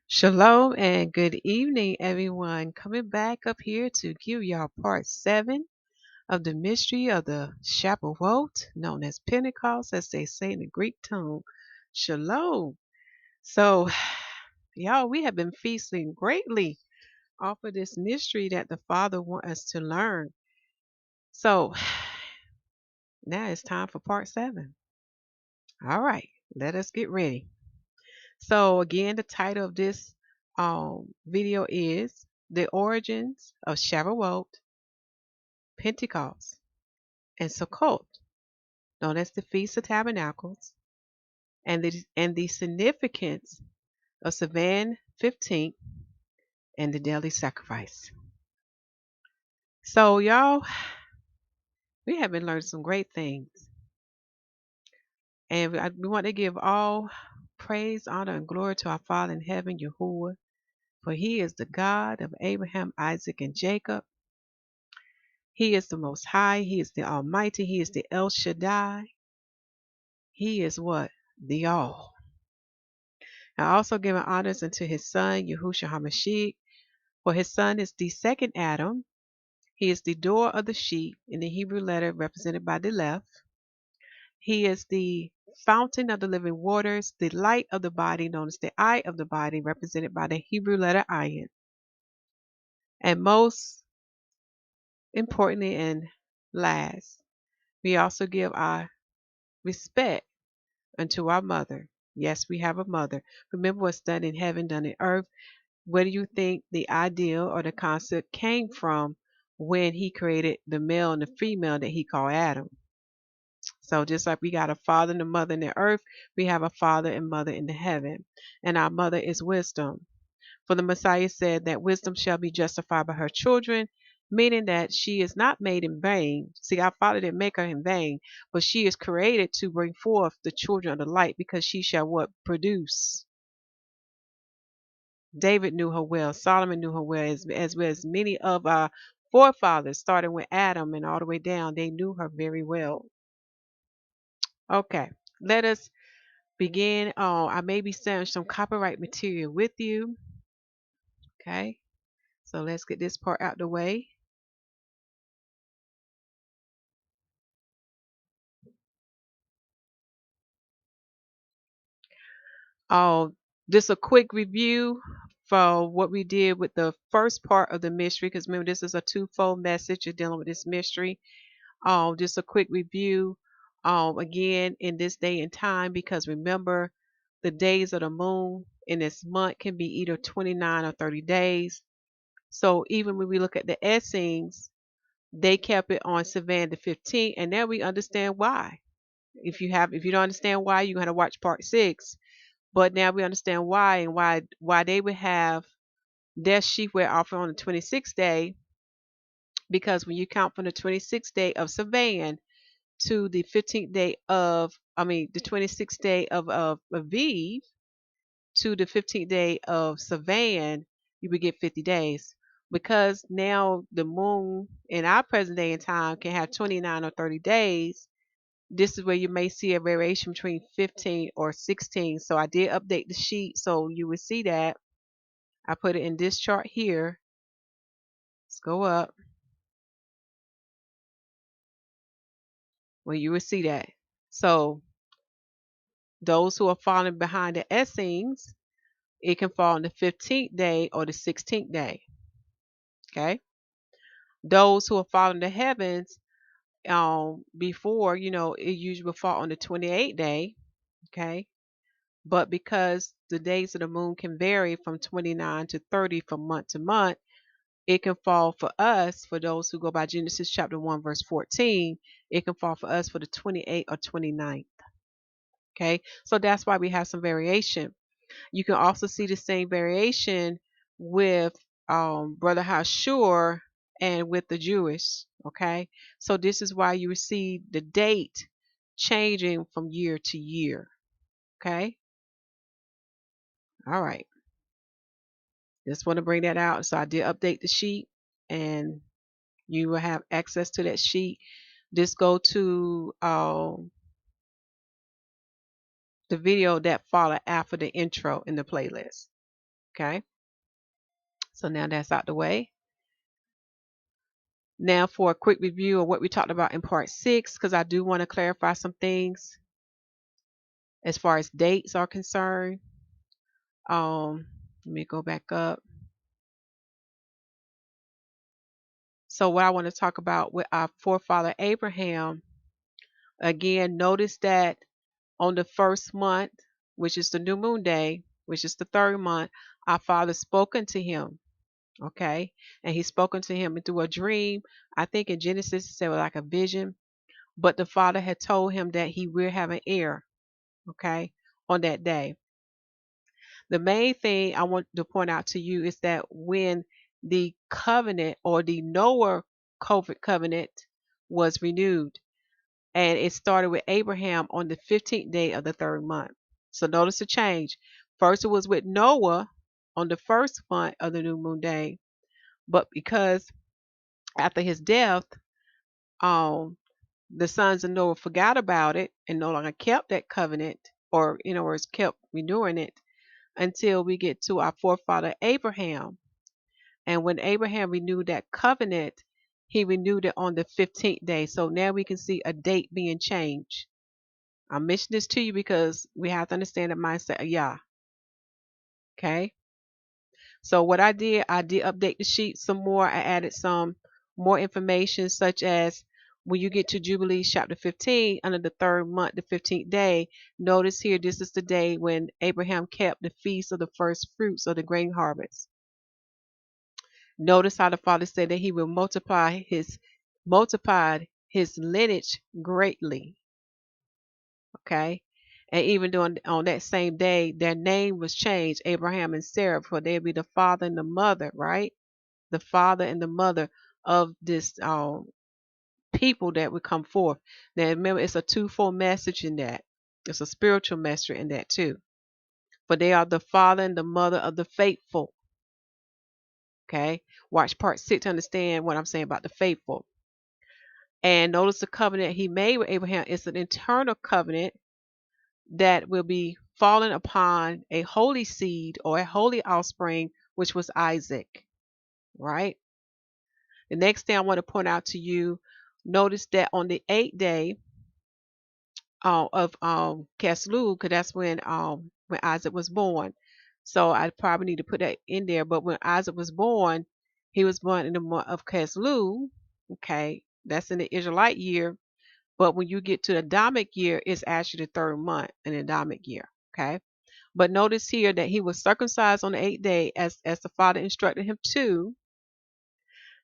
Shalom and good evening, everyone. Coming back up here to give y'all part 7 of the mystery of the Shavuot, known as Pentecost, as they say in the Greek tongue. Shalom. So, y'all, we have been feasting greatly off of this mystery that the Father wants us to learn. So, now it's time for part 7. All right, let us get ready. So, again, the title of this video is The Origins of Shavuot, Pentecost, and Sukkot, known as the Feast of Tabernacles, and the significance of Sivan 15th and the daily sacrifice. So, y'all, we have been learning some great things, and we want to give all praise, honor, and glory to our Father in heaven, Yahuwah, for He is the God of Abraham, Isaac, and Jacob. He is the Most High. He is the Almighty. He is the El Shaddai. He is what? The All. I also give honors unto His Son, Yahusha HaMashiach, for His Son is the second Adam. He is the door of the sheep in the Hebrew letter represented by the left. He is the fountain of the living waters, the light of the body known as the eye of the body represented by the Hebrew letter ayin. And most importantly and last, we also give our respect unto our mother. Yes, we have a mother. Remember what's done in heaven, done in earth. Where do you think the ideal or the concept came from when he created the male and the female that he called Adam? So just like we got a father and a mother in the earth, we have a father and mother in the heaven. And our mother is wisdom. For the Messiah said that wisdom shall be justified by her children, meaning that she is not made in vain. See, our Father didn't make her in vain, but she is created to bring forth the children of the light because she shall what? Produce. David knew her well. Solomon knew her well, as well as many of our forefathers, starting with Adam and all the way down. They knew her very well. Okay, let us begin. I may be sharing some copyright material with you. Okay, so let's get this part out the way. Uh, just a quick review for what we did with the first part of the mystery, because remember, this is a twofold message. You're dealing with this mystery. Just a quick review. Again, in this day and time, because remember, the days of the moon in this month can be either 29 or 30 days. So even when we look at the Essenes, they kept it on Sivan the 15th, and now we understand why. If you don't understand why, you're gonna watch part 6. But now we understand why, and why they would have their sheepware offer on the 26th day, because when you count from the 26th day of Sivan to the 15th day the 26th day of Aviv to the 15th day of Sivan, you would get 50 days. Because now the moon in our present day and time can have 29 or 30 days. This is where you may see a variation between 15 or 16. So I did update the sheet so you would see that. I put it in this chart here. Let's go up where you will see that. So those who are falling behind the Essenes, it can fall on the 15th day or the 16th day. Okay. Those who are falling the heavens, before, it usually will fall on the 28th day. Okay. But because the days of the moon can vary from 29 to 30 from month to month, it can fall for us, for those who go by Genesis chapter 1, verse 14, it can fall for us for the 28th or 29th. Okay. So that's why we have some variation. You can also see the same variation with Brother Hashur and with the Jewish. Okay. So this is why you see the date changing from year to year. Okay. All right. Just want to bring that out. So I did update the sheet, and you will have access to that sheet. Just go to the video that followed after the intro in the playlist. Okay. So now that's out the way. Now for a quick review of what we talked about in part 6, because I do want to clarify some things as far as dates are concerned. Let me go back up. So what I want to talk about with our forefather Abraham, again, notice that on the first month, which is the new moon day, which is the third month, our father spoken to him. Okay. And he spoken to him through a dream. I think in Genesis it said like a vision. But the father had told him that he will have an heir. Okay. On that day. The main thing I want to point out to you is that when the covenant or the Noah COVID covenant was renewed, and it started with Abraham on the 15th day of the third month. So notice the change. First, it was with Noah on the first month of the new moon day, but because after his death, um, the sons of Noah forgot about it and no longer kept that covenant, or in other words, kept renewing it until we get to our forefather Abraham. And when Abraham renewed that covenant, he renewed it on the 15th day. So now we can see a date being changed. I mention this to you because we have to understand the mindset of Yah. Okay. So what I did update the sheet some more. I added some more information, such as when you get to Jubilee chapter 15, under the third month, the 15th day, notice here this is the day when Abraham kept the feast of the first fruits of the grain harvest. Notice how the Father said that he will multiplied his lineage greatly. Okay. And even on that same day, their name was changed, Abraham and Sarah, for they'd be the father and the mother, right? The father and the mother of this people that would come forth. Now remember, it's a twofold message in that. It's a spiritual message in that too. For they are the father and the mother of the faithful. Okay. Watch part 6 to understand what I'm saying about the faithful. And notice the covenant he made with Abraham is an eternal covenant that will be fallen upon a holy seed or a holy offspring, which was Isaac, right? The next thing I want to point out to you, notice that on the 8th day of Caslu, because that's when Isaac was born. So I probably need to put that in there. But when Isaac was born, he was born in the month of Caslu. Okay, that's in the Israelite year. But when you get to the Adamic year, it's actually the third month in the Adamic year. Okay. But notice here that he was circumcised on the 8th day as the Father instructed him to.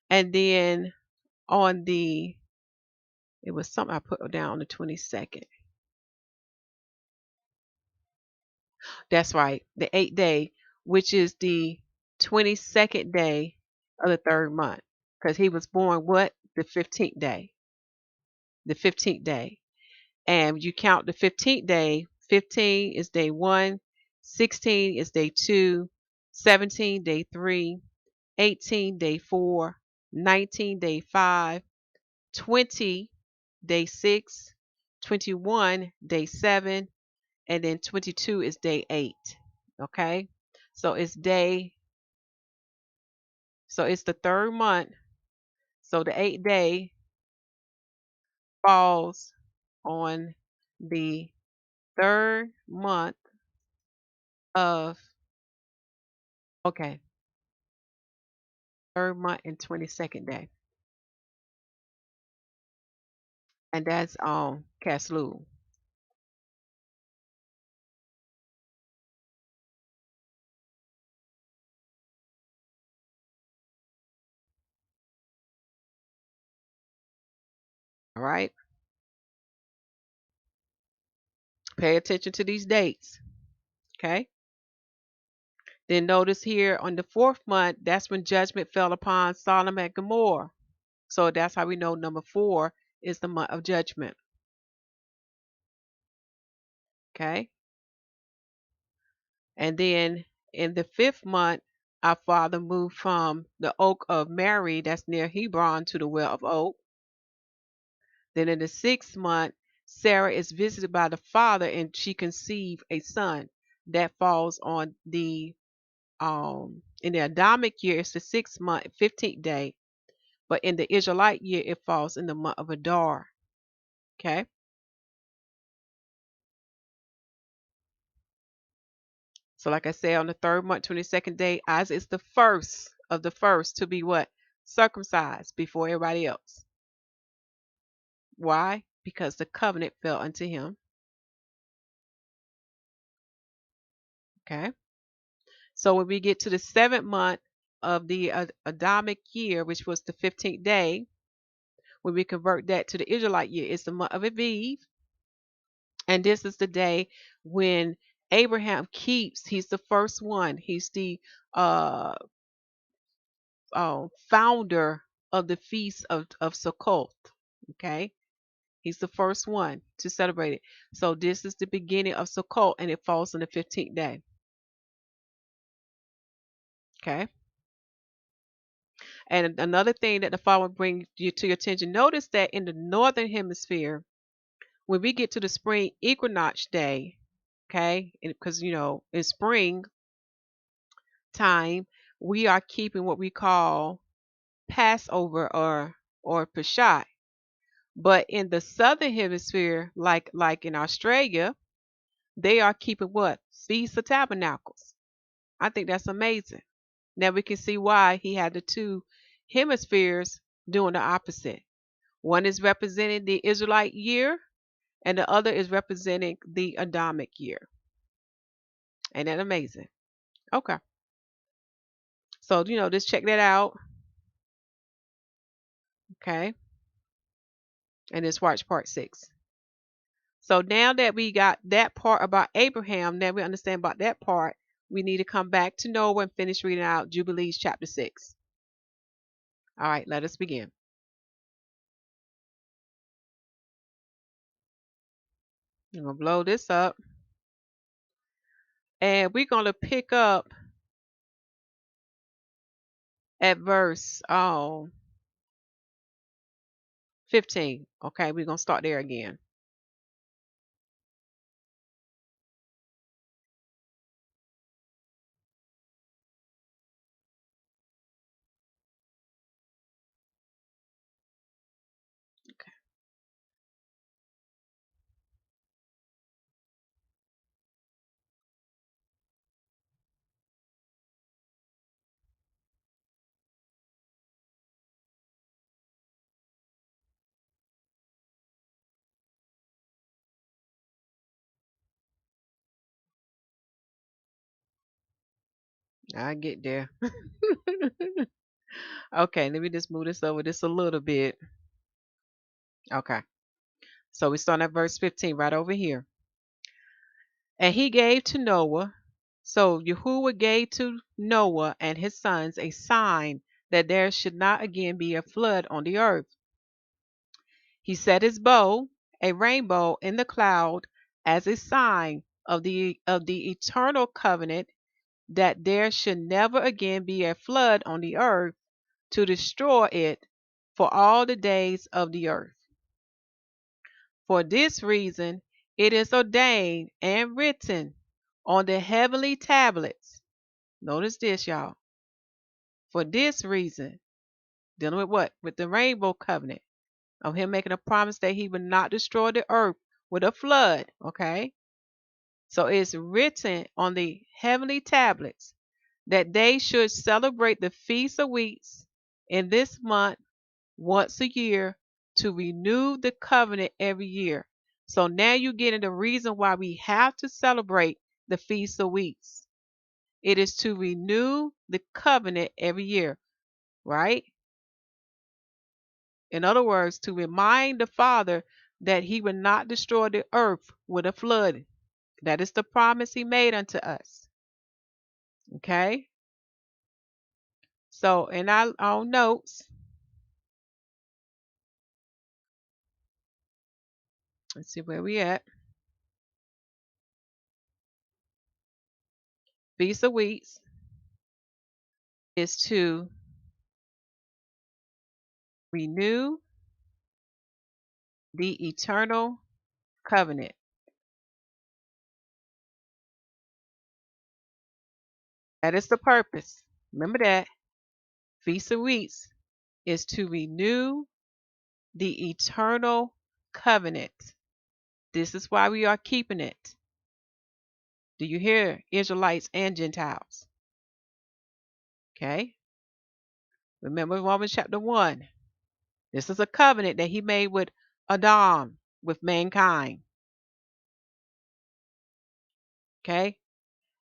And then on the, it was something I put down on the 22nd. That's right, the 8th day, which is the 22nd day of the third month. Because he was born what? The 15th day. The 15th day. And you count the 15th day, 15 is day 1, 16 is day 2, 17 day 3, 18 day 4, 19 day 5, 20 day 6, 21 day 7, and then 22 is day 8. Okay? So it's the third month. So the 8th day falls on the third month of, okay, third month and 22nd day. And that's Caslu. All right. Pay attention to these dates. Okay. Then notice here on the fourth month, that's when judgment fell upon Sodom and Gomorrah. So that's how we know number 4 is the month of judgment. Okay. And then in the 5th month, our father moved from the oak of Mary, that's near Hebron, to the well of oak. Then in the 6th month, Sarah is visited by the father and she conceived a son. That falls on the in the Adamic year, it's the 6th month, 15th day, but in the Israelite year, it falls in the month of Adar. Okay. So, like I said, on the 3rd month, 22nd day, Isaac is the first of the first to be what? Circumcised before everybody else. Why? Because the covenant fell unto him. Okay. So when we get to the 7th month of the Adamic year, which was the 15th day, when we convert that to the Israelite year, it's the month of Aviv. And this is the day when Abraham keeps, he's the first one. He's the uh, founder of the feast of Sukkot. Okay. He's the first one to celebrate it. So this is the beginning of Sukkot and it falls on the 15th day. Okay. And another thing that the Father will bring you to your attention, notice that in the northern hemisphere, when we get to the spring equinox day, okay, because in spring time, we are keeping what we call Passover or Peshat. But in the southern hemisphere, like in Australia, they are keeping what? Feast of Tabernacles. I think that's amazing. Now we can see why he had the two hemispheres doing the opposite. One is representing the Israelite year, and the other is representing the Adamic year. Ain't that amazing? Okay. So, just check that out. Okay. And just watch part 6. So now that we got that part about Abraham, now we understand about that part, we need to come back to Noah and finish reading out Jubilees chapter 6. All right, let us begin. I'm going to blow this up. And we're going to pick up at verse 15. Okay, we're going to start there again. I get there. Okay, let me just move this over just a little bit. Okay. So we start at verse 15 right over here. And he gave to Noah, so Yahuwah gave to Noah and his sons a sign that there should not again be a flood on the earth. He set his bow, a rainbow in the cloud, as a sign of the eternal covenant that there should never again be a flood on the earth to destroy it for all the days of the earth. For this reason, it is ordained and written on the heavenly tablets. Notice this, y'all. For this reason, dealing with what? With the rainbow covenant of him making a promise that he would not destroy the earth with a flood. Okay. So it's written on the heavenly tablets that they should celebrate the Feast of Weeks in this month once a year to renew the covenant every year. So now you get into the reason why we have to celebrate the Feast of Weeks. It is to renew the covenant every year, right? In other words, to remind the Father that he will not destroy the earth with a flood. That is the promise he made unto us. Okay? So in our notes, let's see where we at. Feast of Weeks is to renew the eternal covenant. That is the purpose. Remember that. Feast of Weeks is to renew the eternal covenant. This is why we are keeping it. Do you hear, Israelites and Gentiles? Okay. Remember Romans chapter 1. This is a covenant that he made with Adam, with mankind. Okay.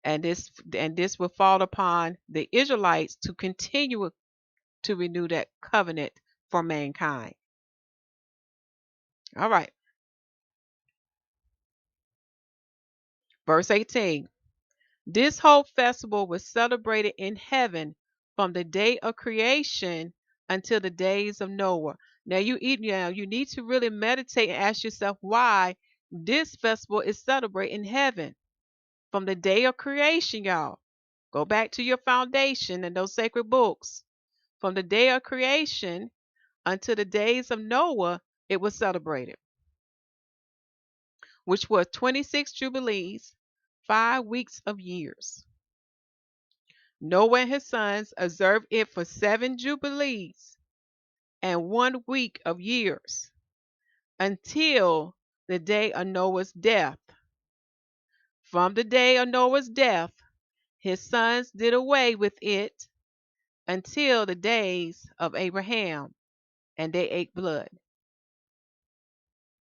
And this will fall upon the Israelites to continue to renew that covenant for mankind. All right. Verse 18. This whole festival was celebrated in heaven from the day of creation until the days of Noah. Now you need to really meditate and ask yourself why this festival is celebrated in heaven from the day of creation, y'all. Go back to your foundation and those sacred books. From the day of creation until the days of Noah, it was celebrated, which were 26 jubilees, 5 weeks of years. Noah and his sons observed it for 7 jubilees and 1 week of years until the day of Noah's death. From the day of Noah's death, his sons did away with it until the days of Abraham, and they ate blood.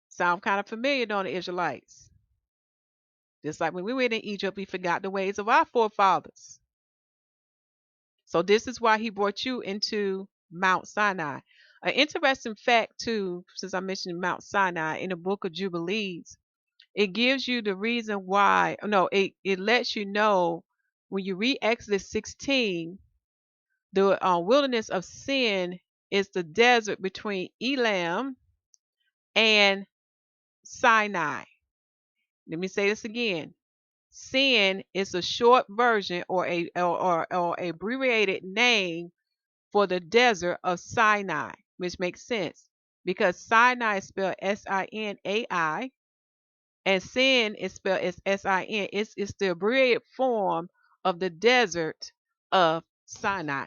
Sound kind of familiar, don't the Israelites? Just like when we went in Egypt, we forgot the ways of our forefathers. So this is why he brought you into Mount Sinai. An interesting fact too, since I mentioned Mount Sinai in the book of Jubilees, it gives you the reason why. No, it lets you know when you read Exodus 16, the wilderness of sin is the desert between Elam and Sinai. Let me say this again. Sin is a short version or abbreviated name for the desert of Sinai, which makes sense because Sinai is spelled Sinai and sin is spelled as Sin. It's the abbreviated form of the desert of Sinai.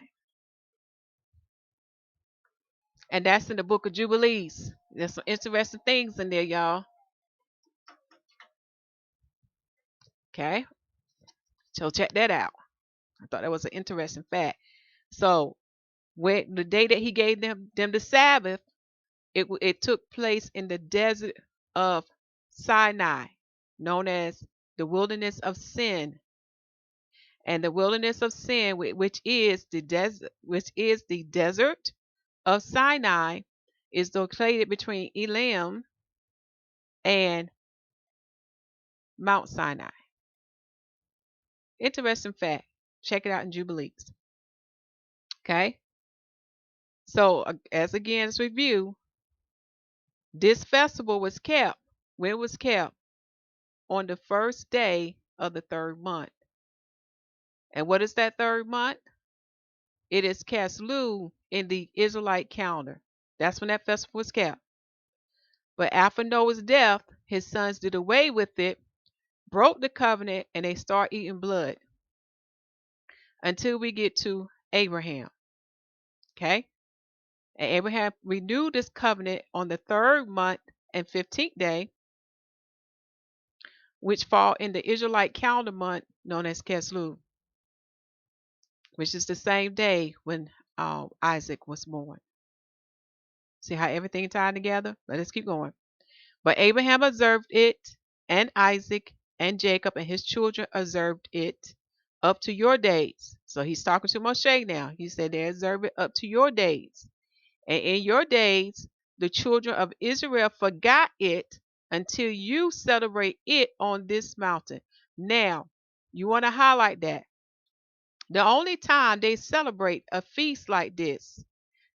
And that's in the book of Jubilees. There's some interesting things in there, y'all. Okay. So check that out. I thought that was an interesting fact. So when the day that he gave them the Sabbath, it took place in the desert of Sinai, known as the wilderness of sin. And the wilderness of sin, which is the desert of Sinai, is located between Elam and Mount Sinai. Interesting fact. Check it out in Jubilees. Okay. So let's review. This festival was kept. When it was kept? On the first day of the third month. And what is that third month? It is Shalum in the Israelite calendar. That's when that festival was kept. But after Noah's death, his sons did away with it, broke the covenant, and they start eating blood until we get to Abraham. Okay? And Abraham renewed this covenant on the third month and 15th day, which fall in the Israelite calendar month known as Keslu, which is the same day when Isaac was born. See how everything tied together? Let's keep going. But Abraham observed it, and Isaac and Jacob and his children observed it up to your days. So he's talking to Moshe now. He said they observe it up to your days. And in your days, the children of Israel forgot it until you celebrate it on this mountain. Now, you want to highlight that. The only time they celebrate a feast like this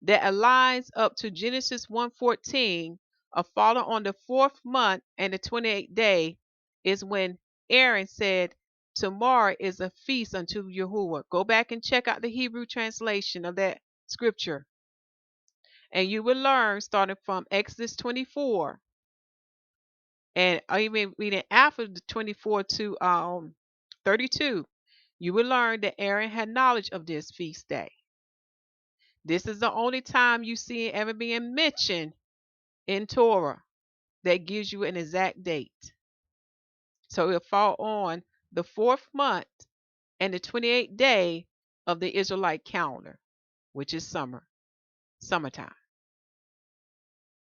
that aligns up to Genesis 1:14 of falling on the 4th month and the 28th day is when Aaron said, tomorrow is a feast unto Yahuwah. Go back and check out the Hebrew translation of that scripture. And you will learn starting from Exodus 24 and even reading after the 24 to 32. You will learn that Aaron had knowledge of this feast day. This is the only time you see it ever being mentioned in Torah that gives you an exact date. So it'll fall on the 4th month and the 28th day of the Israelite calendar, which is summertime.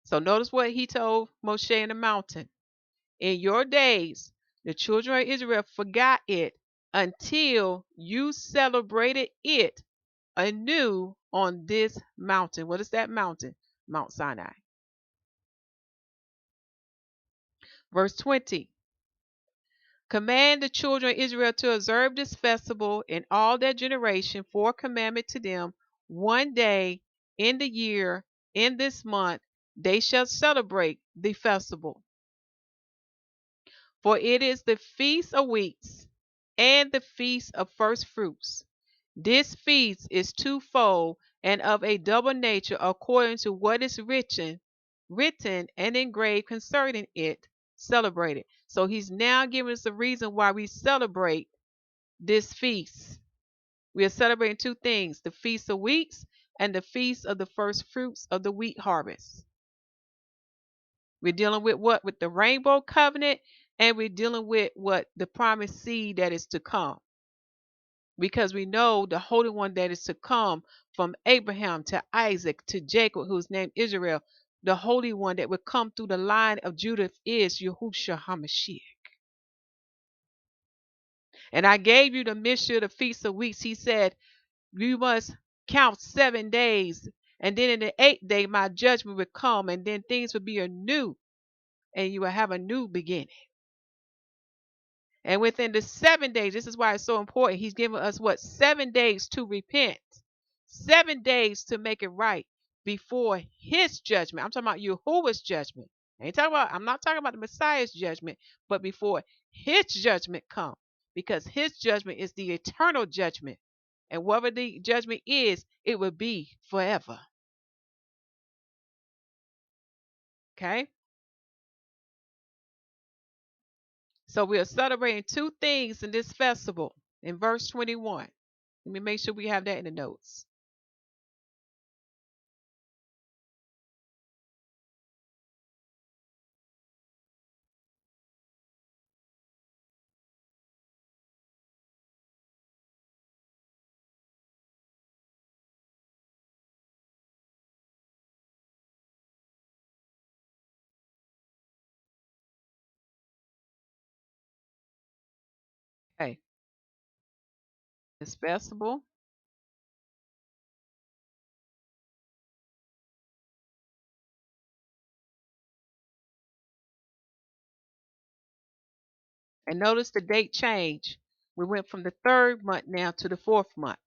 So notice what he told Moshe in the mountain. In your days, the children of Israel forgot it until you celebrated it anew on this mountain. What is that mountain? Mount Sinai. Verse 20. Command the children of Israel to observe this festival in all their generation for a commandment to them. One day in the year, in this month, they shall celebrate the festival. For it is the feast of weeks and the feast of first fruits. This feast is twofold and of a double nature according to what is written and engraved concerning it, celebrated. So he's now giving us the reason why we celebrate this feast. We are celebrating two things: the feast of weeks and the feast of the first fruits of the wheat harvest. We're dealing with what? With the rainbow covenant, and we're dealing with what? The promised seed that is to come. Because we know the Holy One that is to come from Abraham to Isaac to Jacob, who's named Israel, the Holy One that would come through the line of Judah is Yahusha HaMashiach. And I gave you the mystery of the Feast of Weeks. He said, you must count 7 days, and then in the 8th day, my judgment would come, and then things would be anew, and you will have a new beginning. And within the 7 days, this is why it's so important. He's given us what? 7 days to repent, 7 days to make it right before his judgment. I'm talking about Yahuwah's judgment. I'm not talking about the Messiah's judgment, but before his judgment come, because his judgment is the eternal judgment. And whatever the judgment is, it will be forever. Okay? So we are celebrating two things in this festival in verse 21. Let me make sure we have that in the notes. Okay. This festival. And notice the date change. We went from the 3rd month now to the 4th month.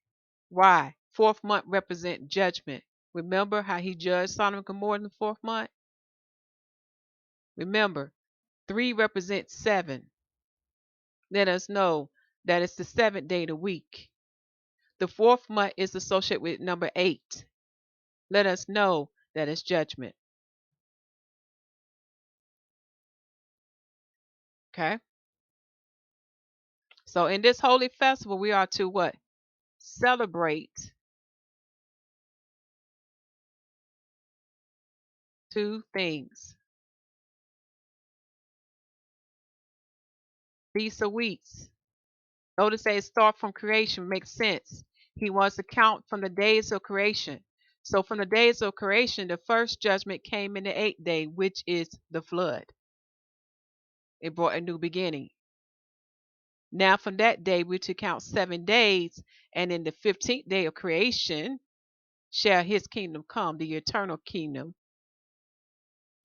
Why? 4th month represent judgment. Remember how he judged Sodom and Gomorrah in the 4th month? Remember, 3 represents 7. Let us know that it's the 7th day of the week. The 4th month is associated with number 8. Let us know that it's judgment. Okay? So in this holy festival, we are to what? Celebrate two things. Feast of Weeks. Notice that it starts from creation. Makes sense. He wants to count from the days of creation. So from the days of creation, the first judgment came in the 8th day, which is the flood. It brought a new beginning. Now from that day, we're to count 7 days, and in the 15th day of creation shall his kingdom come, the eternal kingdom,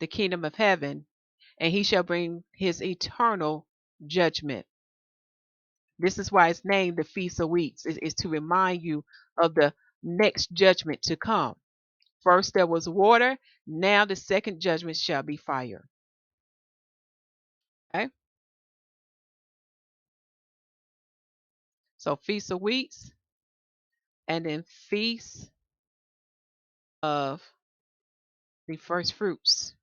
the kingdom of heaven, and he shall bring his eternal judgment. This is why it's named the Feast of Weeks. It's to remind you of the next judgment to come. First there was water, now the second judgment shall be fire. Okay? So Feast of Weeks and then Feast of the First Fruits.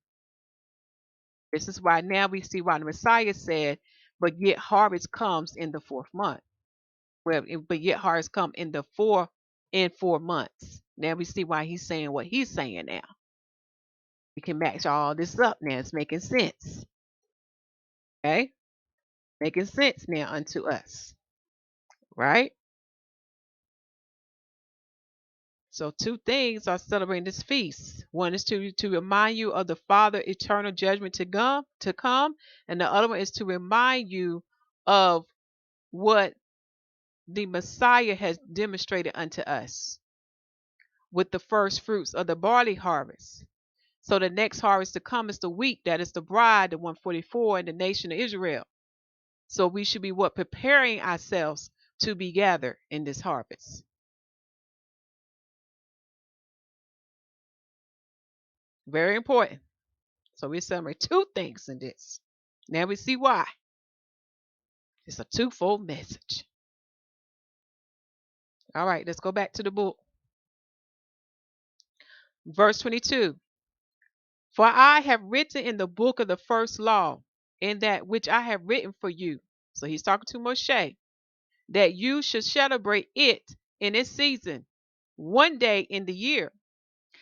This is why now we see why the Messiah said, but yet harvest comes in the 4th month. Well, but yet harvest come in 4 months. Now we see why he's saying what he's saying now. We can match all this up now. It's making sense. Okay? Making sense now unto us. Right? So two things are celebrating this feast. One is to remind you of the Father eternal judgment to come, and the other one is to remind you of what the Messiah has demonstrated unto us with the first fruits of the barley harvest. So the next harvest to come is the wheat, that is the bride, the 144, and the nation of Israel. So we should be preparing ourselves to be gathered in this harvest. Very important. So we're celebrating two things in this. Now we see why. It's a twofold message. All right, let's go back to the book. Verse 22. For I have written in the book of the first law, in that which I have written for you. So he's talking to Moshe, that you should celebrate it in its season, one day in the year.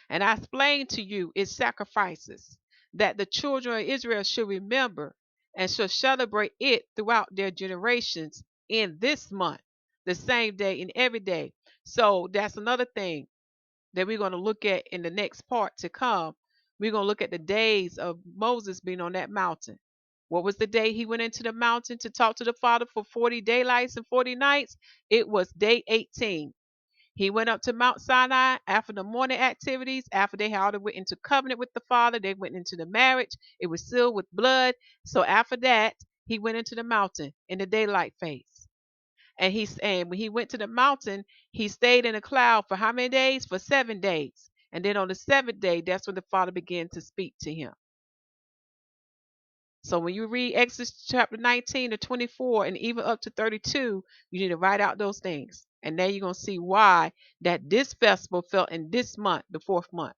And I explained to you its sacrifices, that the children of Israel should remember and should celebrate it throughout their generations in this month, the same day and every day. So that's another thing that we're going to look at in the next part to come. We're going to look at the days of Moses being on that mountain. What was the day he went into the mountain to talk to the Father for 40 daylights and 40 nights? It was day 18. He went up to Mount Sinai after the morning activities, after they had already went into covenant with the Father. They went into the marriage. It was sealed with blood. So after that, he went into the mountain in the daylight phase. And when he went to the mountain, he stayed in a cloud for how many days? For 7 days. And then on the seventh day, that's when the Father began to speak to him. So when you read Exodus chapter 19 to 24 and even up to 32, you need to write out those things. And then you're going to see why that this festival fell in this month, the fourth month.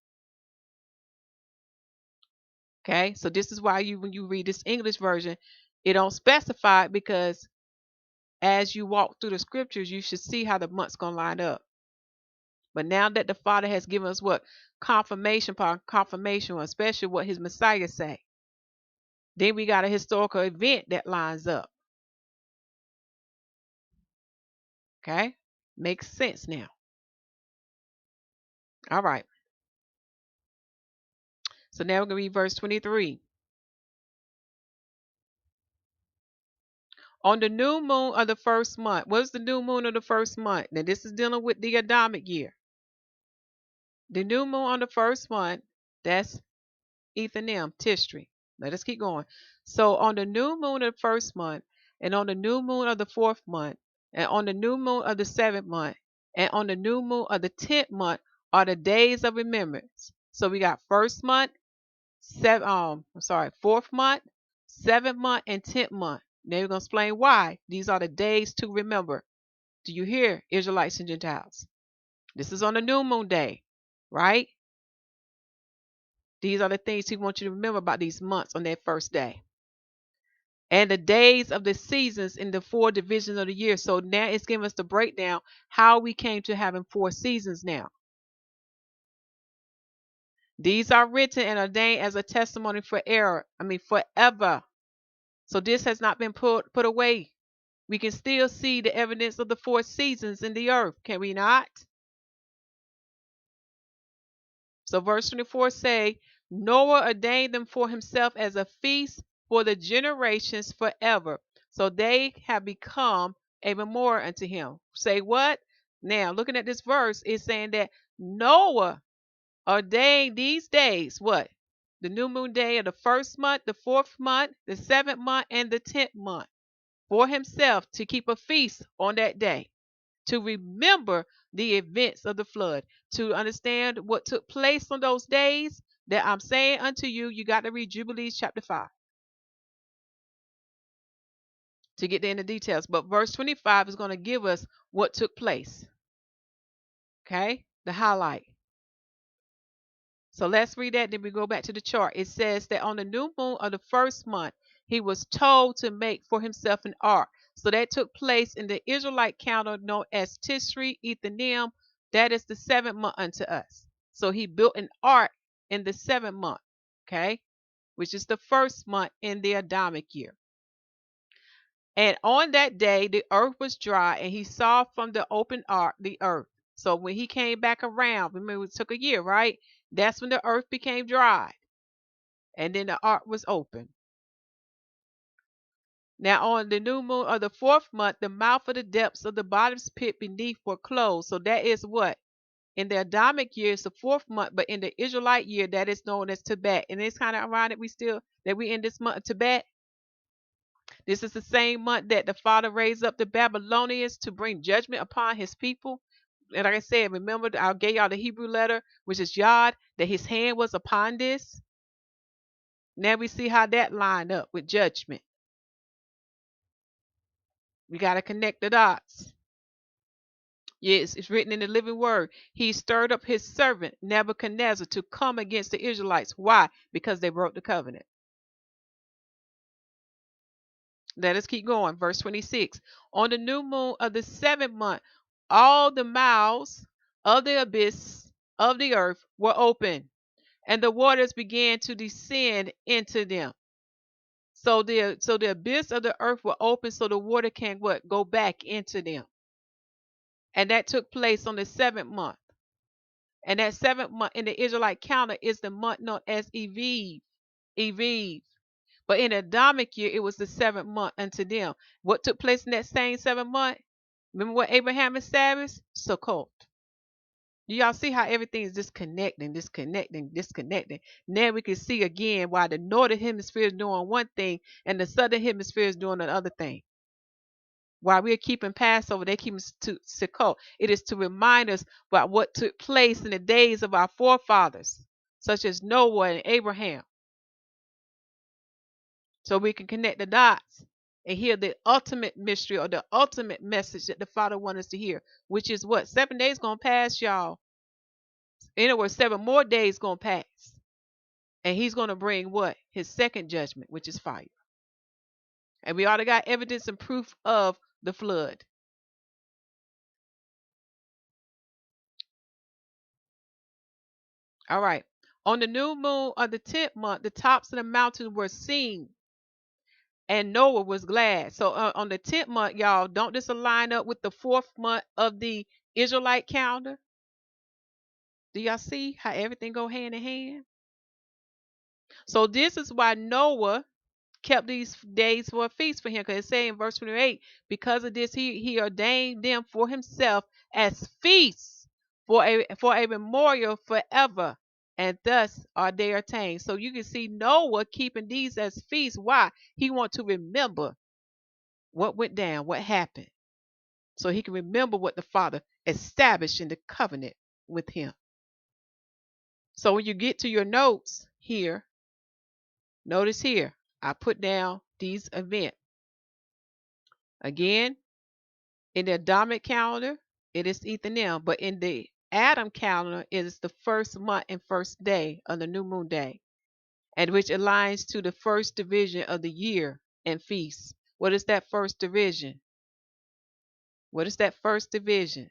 Okay, so this is why when you read this English version, it don't specify it, because as you walk through the scriptures, you should see how the month's going to line up. But now that the Father has given us what? Confirmation upon confirmation, especially what his Messiah say. Then we got a historical event that lines up. Okay? Makes sense now. All right. So now we're going to read verse 23. On the new moon of the first month. What's the new moon of the first month? Now this is dealing with the Adamic year. The new moon on the first month, that's Ethanim, Tishri. Let us keep going. So on the new moon of the first month, and on the new moon of the fourth month, and on the new moon of the seventh month, and on the new moon of the 10th month are the days of remembrance. So we got first month, fourth month, seventh month, and 10th month. Now we're gonna explain why these are the days to remember. Do you hear, Israelites and Gentiles? This is on the new moon day, right? These are the things he wants you to remember about these months on that first day. And the days of the seasons in the 4 divisions of the year. So now it's giving us the breakdown how we came to having 4 seasons now. These are written and ordained as a testimony forever. So this has not been put away. We can still see the evidence of the 4 seasons in the earth, can we not? So verse 24 say, Noah ordained them for himself as a feast for the generations forever. So they have become a memorial unto him. Say what? Now, looking at this verse, it's saying that Noah ordained these days, what? The new moon day of the first month, the fourth month, the seventh month, and the 10th month for himself to keep a feast on that day, to remember the events of the flood, to understand what took place on those days that I'm saying unto you. You got to read Jubilees chapter 5 to get into the details. But verse 25 is going to give us what took place. Okay? The highlight. So let's read that. Then we go back to the chart. It says that on the new moon of the first month, he was told to make for himself an ark. So that took place in the Israelite calendar known as Tishri Ethanim. That is the 7th month unto us. So he built an ark in the 7th month, okay, which is the 1st month in the Adamic year. And on that day, the earth was dry, and he saw from the open ark the earth. So when he came back around, remember it took a year, right? That's when the earth became dry, and then the ark was open. Now on the new moon of the 4th month, the mouth of the depths of the bottom's pit beneath were closed. So that is what? In the Adamic year, it's the 4th month, but in the Israelite year, that is known as Tebet. And it's kind of ironic we in this month of Tebet. This is the same month that the Father raised up the Babylonians to bring judgment upon his people. And like I said, remember I gave y'all the Hebrew letter, which is Yod, that his hand was upon this. Now we see how that lined up with judgment. We got to connect the dots. Yes, it's written in the living word. He stirred up his servant Nebuchadnezzar to come against the Israelites. Why? Because they broke the covenant. Let us keep going. Verse 26. On the new moon of the 7th month, all the mouths of the abyss of the earth were open, and the waters began to descend into them. So the abyss of the earth were open, so the water can what? Go back into them. And that took place on the 7th month. And that 7th month in the Israelite calendar is the month known as Eviv. Eviv. But in the Adamic year, it was the 7th month unto them. What took place in that same 7th month? Remember what Abraham established? Sukkot. Do y'all see how everything is disconnecting? Now we can see again why the northern hemisphere is doing one thing and the southern hemisphere is doing another thing. While we're keeping Passover, they keep us to Sukkot. It is to remind us about what took place in the days of our forefathers, such as Noah and Abraham. So we can connect the dots and hear the ultimate mystery or the ultimate message that the Father wants us to hear, which is what? 7 days going to pass, y'all. In other words, 7 more days going to pass. And he's going to bring what? His second judgment, which is fire. And we already got evidence and proof of the flood. All right. On the new moon of the 10th month, the tops of the mountains were seen, and Noah was glad. So on the 10th month, y'all, don't this align up with the 4th month of the Israelite calendar? Do y'all see how everything go hand in hand? So this is why Noah kept these days for a feast for him, because it say in verse 28, because of this he ordained them for himself as feasts for a memorial forever, and thus are they attained. So you can see Noah keeping these as feasts. Why? He want to remember what went down, what happened, so he can remember what the Father established in the covenant with him. So when you get to your notes here, notice here, I put down these events. Again, in the Adamic calendar, it is Ethanim, but in the Adam calendar, it is the 1st month and 1st day of the new moon day, and which aligns to the 1st division of the year and feast. What is that 1st division? What is that 1st division?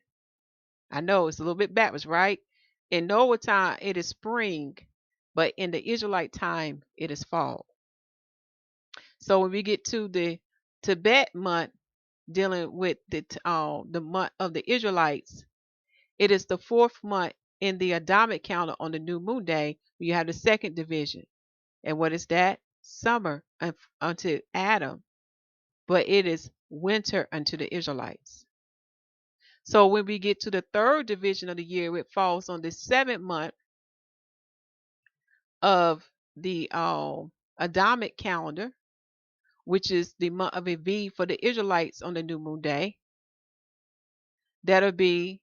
I know it's a little bit backwards, right? In Noah time, it is spring, but in the Israelite time, it is fall. So when we get to the Tebet month, dealing with the month of the Israelites, it is the 4th month in the Adamic calendar on the new moon day. You have the 2nd division. And what is that? Summer unto Adam, but it is winter unto the Israelites. So when we get to the 3rd division of the year, it falls on the 7th month of the Adamic calendar, which is the month of Aviv for the Israelites on the new moon day. That'll be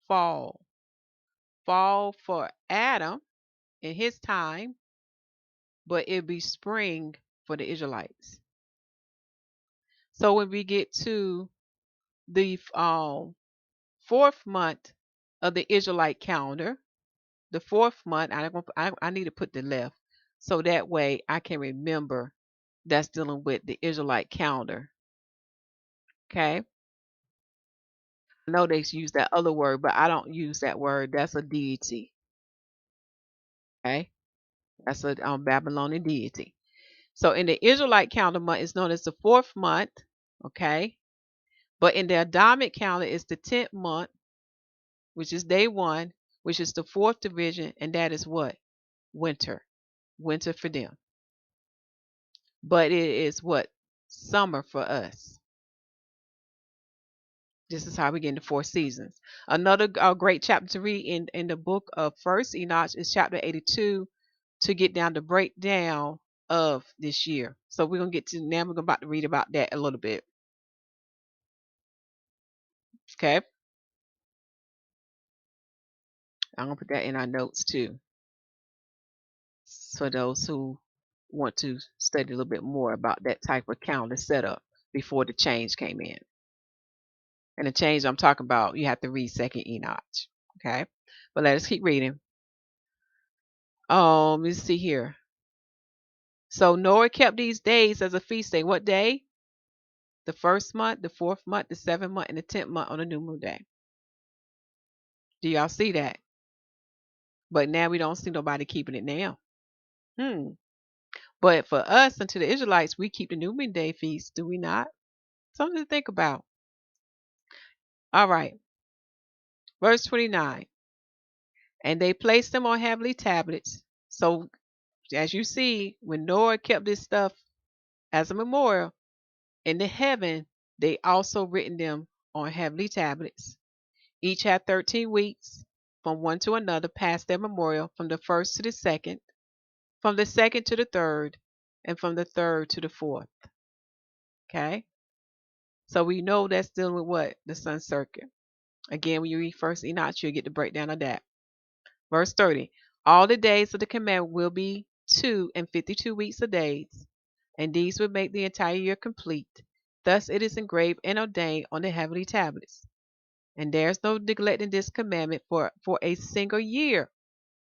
fall. Fall for Adam in his time, but it'll be spring for the Israelites. So when we get to the 4th month of the Israelite calendar, the 4th month, I need to put the left, so that way I can remember that's dealing with the Israelite calendar. Okay. I know they use that other word, but I don't use that word. That's a deity. Okay. That's a Babylonian deity. So in the Israelite calendar month, it's known as the 4th month. Okay. But in the Adamic calendar, it's the 10th month, which is day 1, which is the 4th division, and that is what? Winter. Winter for them. But it is what? Summer for us. This is how we get into 4 seasons. Another great chapter to read in the book of First Enoch is chapter 82 to get down the breakdown of this year. So we're going to get to now. We're about to read about that a little bit. Okay. I'm going to put that in our notes too, for those who want to study a little bit more about that type of calendar setup before the change came in. And the change I'm talking about, you have to read Second Enoch. Okay. But let us keep reading. Let's see here. So Noah kept these days as a feast day. What day? The 1st month, the 4th month, the 7th month, and the 10th month on the new moon day. Do y'all see that? But now we don't see nobody keeping it now. But for us, unto the Israelites, we keep the new moon day feast, do we not? Something to think about. All right. Verse 29. And they placed them on heavenly tablets. So as you see, when Noah kept this stuff as a memorial in the heaven, they also written them on heavenly tablets. Each had 13 weeks from one to another past their memorial, from the 1st to the 2nd, from the 2nd to the 3rd, and from the 3rd to the 4th. Okay? So we know that's dealing with what? The sun circuit. Again, when you read First Enoch, you'll get the breakdown of that. Verse 30. All the days of the commandment will be 2 and 52 weeks of days, and these will make the entire year complete. Thus it is engraved and ordained on the heavenly tablets. And there's no neglecting this commandment for a single year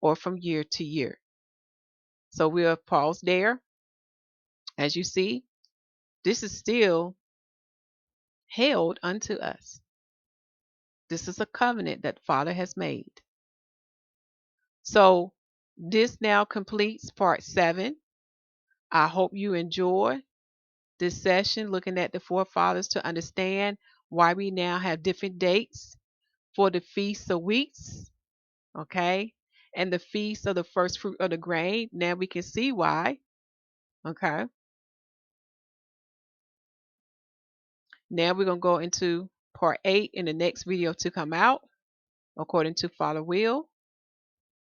or from year to year. So we'll pause there. As you see, this is still held unto us. This is a covenant that Father has made. So this now completes part 7. I hope you enjoy this session looking at the forefathers to understand why we now have different dates for the feast of weeks, okay, and the feast of the first fruit of the grain. Now we can see why, okay. Now we're going to go into part 8 in the next video to come out, according to Father Will,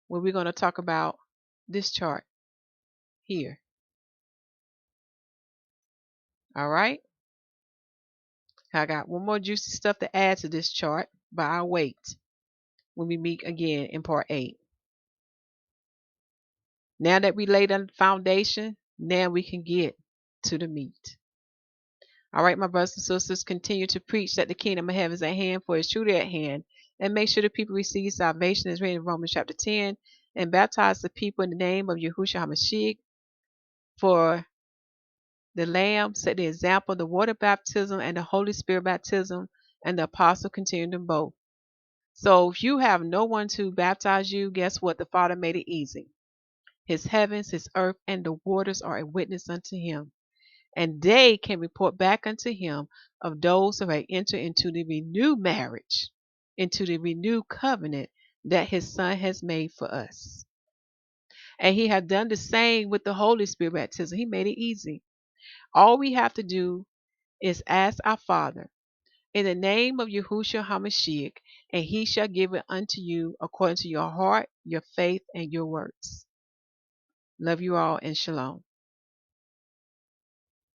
where we're going to talk about this chart here. All right. I got one more juicy stuff to add to this chart, but I'll wait when we meet again in part 8. Now that we laid on the foundation, now we can get to the meat. All right, my brothers and sisters, continue to preach that the kingdom of heaven is at hand, for it's truly at hand. And make sure the people receive salvation as written in Romans chapter 10, and baptize the people in the name of Yahusha HaMashiach. For the Lamb set the example, the water baptism and the Holy Spirit baptism, and the apostle continued them both. So if you have no one to baptize you, guess what? The Father made it easy. His heavens, his earth, and the waters are a witness unto him. And they can report back unto him of those who have entered into the renewed marriage, into the renewed covenant that his Son has made for us. And he had done the same with the Holy Spirit baptism. He made it easy. All we have to do is ask our Father in the name of Yahusha HaMashiach, and he shall give it unto you according to your heart, your faith, and your works. Love you all, and shalom.